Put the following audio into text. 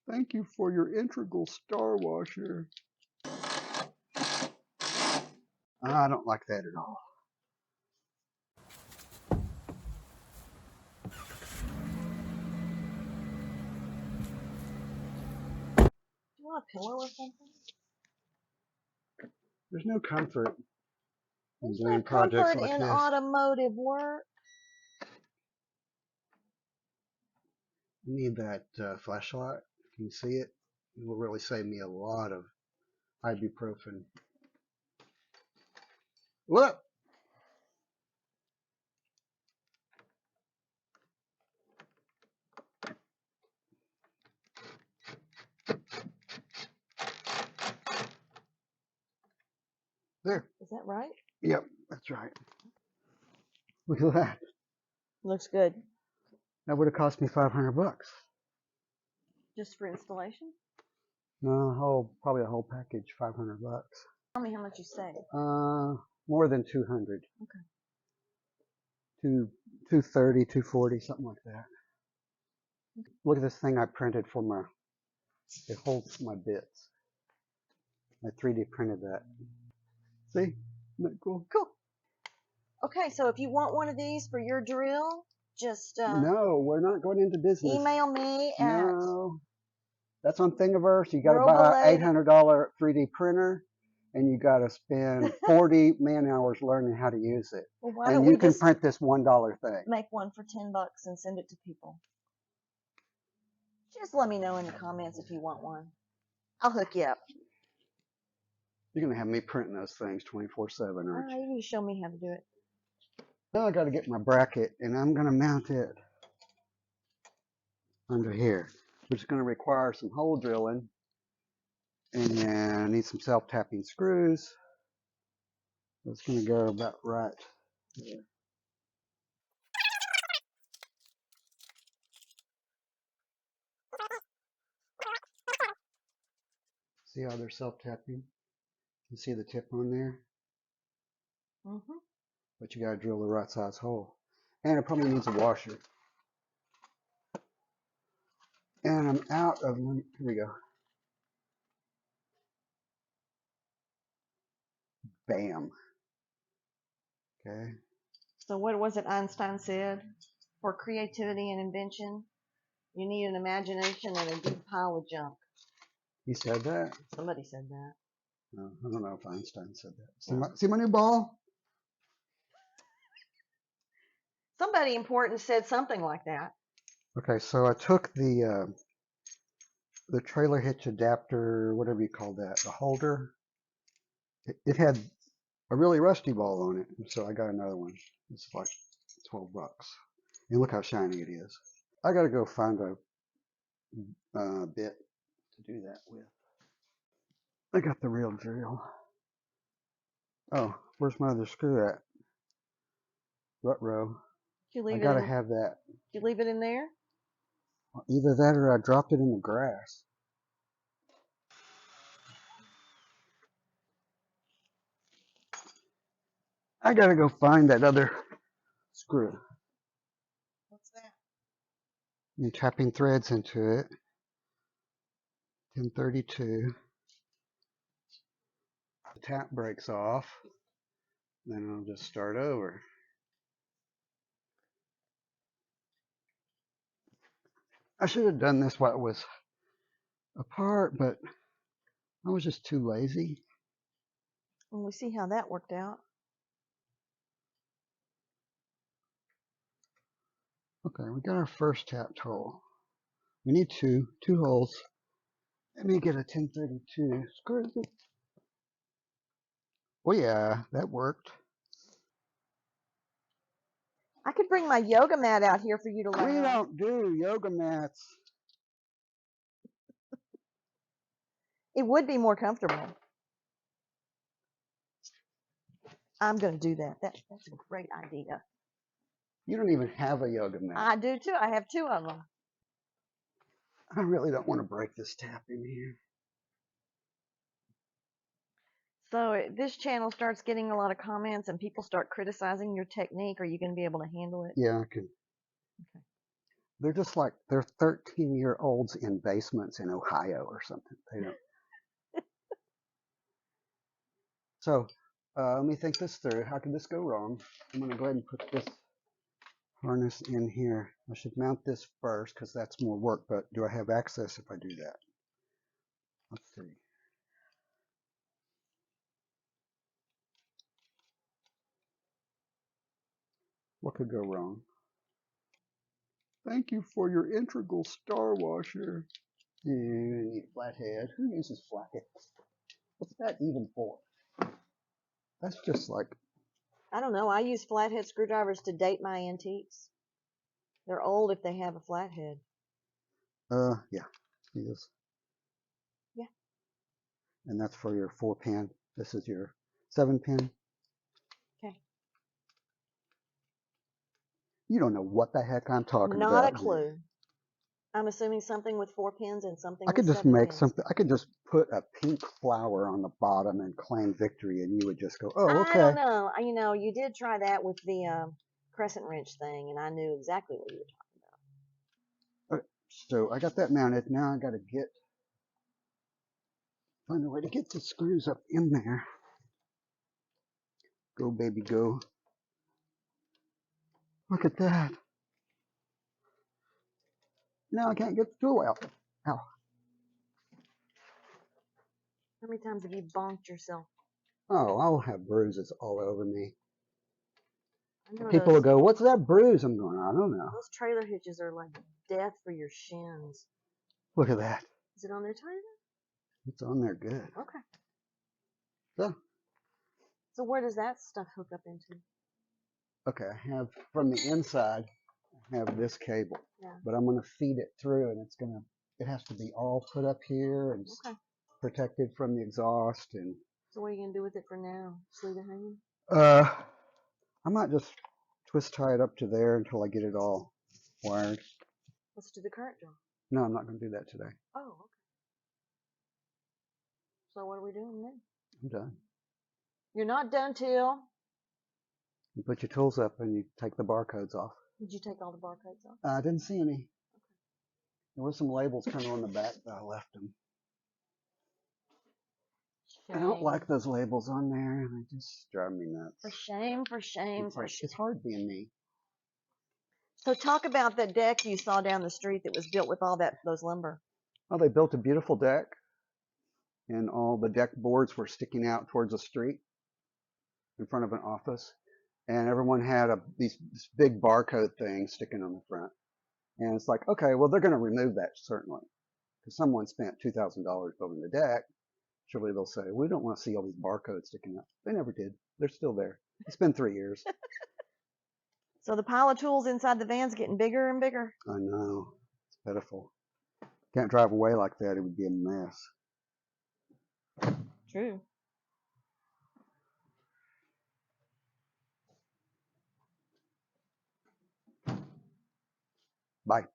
Thank you for your integral star washer. I don't like that at all. Do you want a pillow or something? There's no comfort in There's doing no projects comfort like in this. automotive work. I need that flashlight. Can you see it? It will really save me a lot of ibuprofen. What? There. Is that right? Yep, that's right. Look at that. Looks good. That would have cost me $500. Just for installation? No, probably a whole package, $500. Tell me how much you saved. More than 200. Okay. 230, 240, something like that. Look at this thing I printed for my. It holds my bits. I 3D printed that. See? Isn't that cool? Cool. Okay, so if you want one of these for your drill, just No, we're not going into business. email me at No. That's on Thingiverse. You got to buy an $800 3D printer, and you got to spend 40 man hours learning how to use it. Well, why And don't you we can just print this $1 thing. make one for $10 and send it to people? Just let me know in the comments if you want one. I'll hook you up. You're going to have me printing those things 24/7, aren't you? You can show me how to do it. Now I got to get my bracket, and I'm going to mount it under here, which is going to require some hole drilling, and I need some self-tapping screws. It's going to go about right there. See how they're self-tapping? You see the tip on there? Mm-hmm. But you got to drill the right size hole. And it probably needs a washer. And I'm out of, here we go. Bam. Okay. So what was it Einstein said? For creativity and invention, you need an imagination and a big pile of junk. He said that? Somebody said that. No, I don't know if Einstein said that. See my new ball? Somebody important said something like that. Okay, so I took the trailer hitch adapter, whatever you call that, the holder. It had a really rusty ball on it, so I got another one. It's like $12. And look how shiny it is. I got to go find a bit to do that with. I got the real drill. Oh, where's my other screw at? Rut-row. I gotta have that. Did you leave it in there? Either that or I dropped it in the grass. I gotta go find that other screw. What's that? You're tapping threads into it. 1032. The tap breaks off. Then I'll just start over. I should have done this while it was apart, but I was just too lazy. Well, we see how that worked out. Okay, we got our first tapped hole. We need two holes. Let me get a 1032 screw. Oh yeah, that worked. I could bring my yoga mat out here for you to lay on. We don't do yoga mats. It would be more comfortable. I'm going to do that. That's a great idea. You don't even have a yoga mat. I do too. I have 2 of them. I really don't want to break this tap in here. So this channel starts getting a lot of comments and people start criticizing your technique. Are you going to be able to handle it? Yeah, I can. Okay. They're just like they're 13-year-olds in basements in Ohio or something. They don't. So let me think this through. How could this go wrong? I'm going to go ahead and put this harness in here. I should mount this first because that's more work, but do I have access if I do that? Let's see. What could go wrong? Thank you for your integral star washer. You need a flathead. Who uses flatheads? What's that even for? That's just like, I don't know. I use flathead screwdrivers to date my antiques. They're old if they have a flathead. yeah, yes. Yeah. And that's for your 4-pin. This is your 7-pin. Okay. You don't know what the heck I'm talking Not about. a clue. I'm assuming something with 4 pins and something I with could just 7 make pins. something. I could just put a pink flower on the bottom and claim victory, and you would just go, "Oh, I okay." don't know. You know, you did try that with the crescent wrench thing, and I knew exactly what you were talking about. Okay, so I got that mounted. Now I got to find a way to get the screws up in there. Go, baby, go. Look at that. Now I can't get the tool out. Ow. How many times have you bonked yourself? Oh, I'll have bruises all over me. I know People will those, go, "What's that bruise?" I'm going, "I don't know." those trailer hitches are like death for your shins. Look at that. Is it on there tight? It's on there good. Okay. So, So where does that stuff hook up into? okay, I have from the inside, I have this cable. Yeah. But I'm going to feed it through, and it has to be all put up here and Okay. protected from the exhaust. And So what are you gonna do with it for now? Just leave it hanging? I might just twist tie it up to there until I get it all wired. Let's do the current draw. No, I'm not going to do that today. Oh, okay. So what are we doing then? I'm done. You're not done till. You put your tools up and you take the barcodes off. Did you take all the barcodes off? I didn't see any. There were some labels kind of on the back, but I left them. Shame. I don't like those labels on there. They just drive me nuts. For shame, for shame, for shame. It's hard being me. So talk about that deck you saw down the street that was built with all those lumber. Oh, they built a beautiful deck, and all the deck boards were sticking out towards the street in front of an office, and everyone had this big barcode thing sticking on the front. And it's like, okay, well, they're going to remove that certainly, because someone spent $2,000 building the deck. Surely they'll say, we don't want to see all these barcodes sticking out. They never did. They're still there. It's been 3 years. So the pile of tools inside the van's getting bigger and bigger. I know. It's pitiful. Can't drive away like that. It would be a mess. True. Bye.